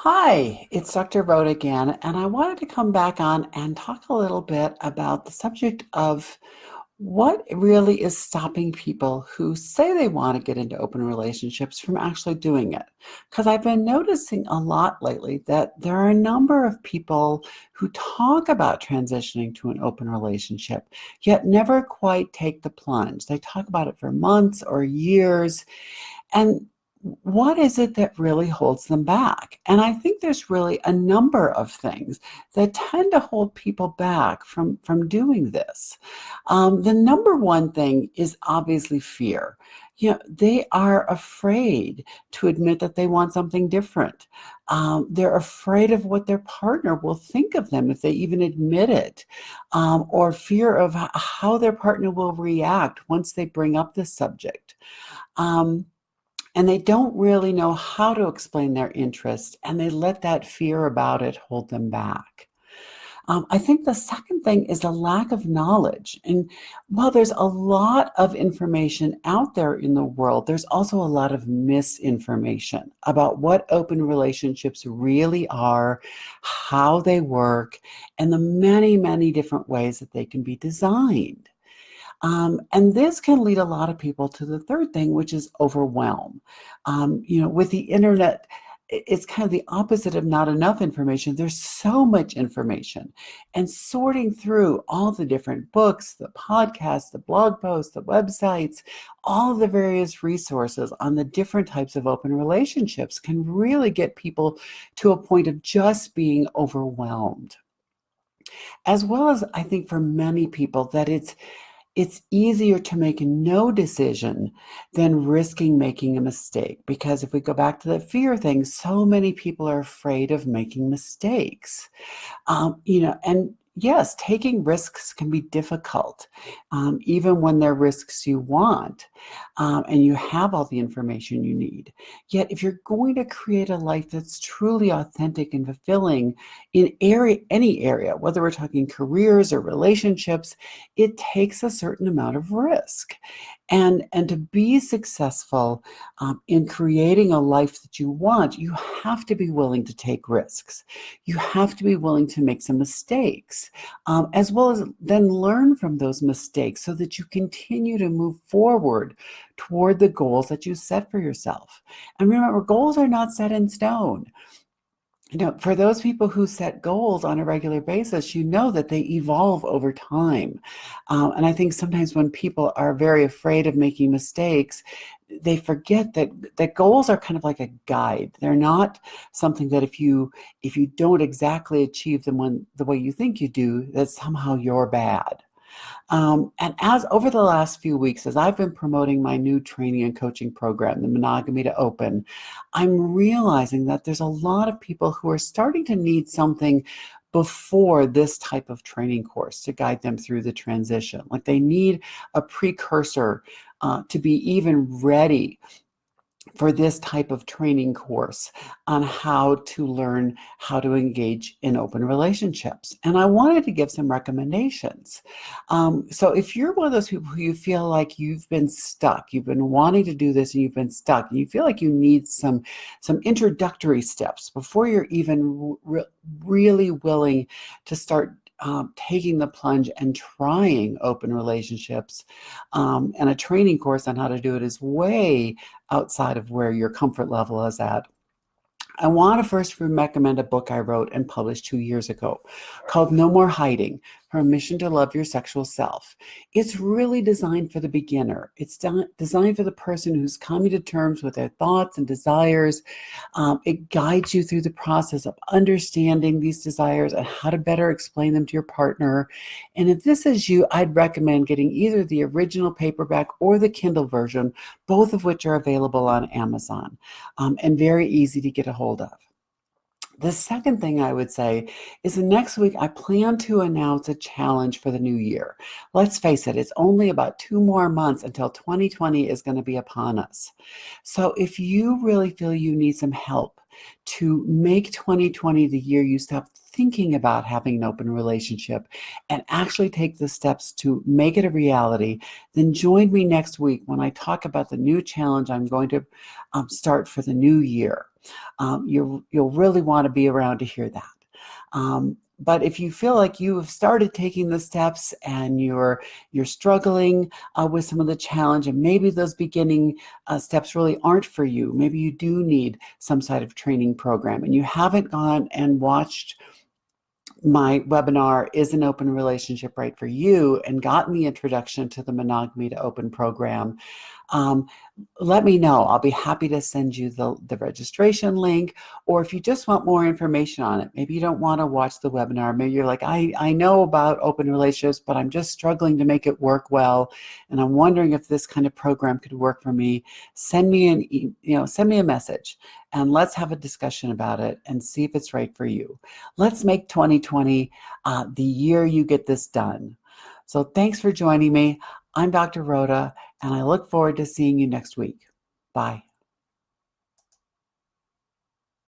Hi, it's Dr. Rhoda again, and I wanted to come back on and talk a little bit about the subject of what really is stopping people who say they want to get into open relationships from actually doing it. Because I've been noticing a lot lately that there are a number of people who talk about transitioning to an open relationship, yet never quite take the plunge. They talk about it for months or years, and what is it that really holds them back? And I think there's really a number of things that tend to hold people back from doing this. The number one thing is obviously fear. They are afraid to admit that they want something different. They're afraid of what their partner will think of them if they even admit it, or fear of how their partner will react once they bring up this subject. Um, and they don't really know how to explain their interest, and they let that fear about it hold them back. I think the second thing is a lack of knowledge. And while there's a lot of information out there in the world, there's also a lot of misinformation about what open relationships really are, how they work, and the many, many different ways that they can be designed. And this can lead a lot of people to the third thing, which is overwhelm. With the internet, it's kind of the opposite of not enough information. There's so much information, and sorting through all the different books, the podcasts, the blog posts, the websites, all the various resources on the different types of open relationships can really get people to a point of just being overwhelmed. As well as I think for many people that it's easier to make no decision than risking making a mistake. Because if we go back to the fear thing, so many people are afraid of making mistakes. And yes, taking risks can be difficult, even when they're risks you want, and you have all the information you need. Yet, if you're going to create a life that's truly authentic and fulfilling in any area, whether we're talking careers or relationships, it takes a certain amount of risk. And to be successful in creating a life that you want, you have to be willing to take risks. You have to be willing to make some mistakes, as well as then learn from those mistakes so that you continue to move forward toward the goals that you set for yourself. And remember, goals are not set in stone. For those people who set goals on a regular basis, you know that they evolve over time. And I think sometimes when people are very afraid of making mistakes, they forget that goals are kind of like a guide. They're not something that if you don't exactly achieve them the way you think you do, that somehow you're bad. And as over the last few weeks, as I've been promoting my new training and coaching program, the Monogamy to Open, I'm realizing that there's a lot of people who are starting to need something before this type of training course to guide them through the transition. Like they need a precursor to be even ready for this type of training course on how to learn how to engage in open relationships. And I wanted to give some recommendations. So if you're one of those people who you feel like you've been stuck, you've been wanting to do this and you've been stuck, and you feel like you need some introductory steps before you're even really willing to start taking the plunge and trying open relationships, and a training course on how to do it is way outside of where your comfort level is at. I want to first recommend a book I wrote and published 2 years ago called No More Hiding: Permission to Love Your Sexual Self. It's really designed for the beginner. It's designed for the person who's coming to terms with their thoughts and desires. It guides you through the process of understanding these desires and how to better explain them to your partner. And if this is you, I'd recommend getting either the original paperback or the Kindle version, both of which are available on Amazon, and very easy to get a hold of. The second thing I would say is that next week I plan to announce a challenge for the new year. Let's face it, it's only about 2 more months until 2020 is going to be upon us. So if you really feel you need some help to make 2020 the year you stop thinking about having an open relationship and actually take the steps to make it a reality, then join me next week when I talk about the new challenge I'm going to start for the new year. You'll really want to be around to hear that. But if you feel like you have started taking the steps and you're struggling with some of the challenge, and maybe those beginning steps really aren't for you, maybe you do need some sort of training program, and you haven't gone and watched my webinar, Is an Open Relationship Right for You, and gotten the introduction to the Monogamy to Open program, um, let me know. I'll be happy to send you the registration link. Or if you just want more information on it, maybe you don't want to watch the webinar. Maybe you're like, I know about open relationships, but I'm just struggling to make it work well. And I'm wondering if this kind of program could work for me. Send me send me a message and let's have a discussion about it and see if it's right for you. Let's make 2020 the year you get this done. So thanks for joining me. I'm Dr. Rhoda, and I look forward to seeing you next week. Bye.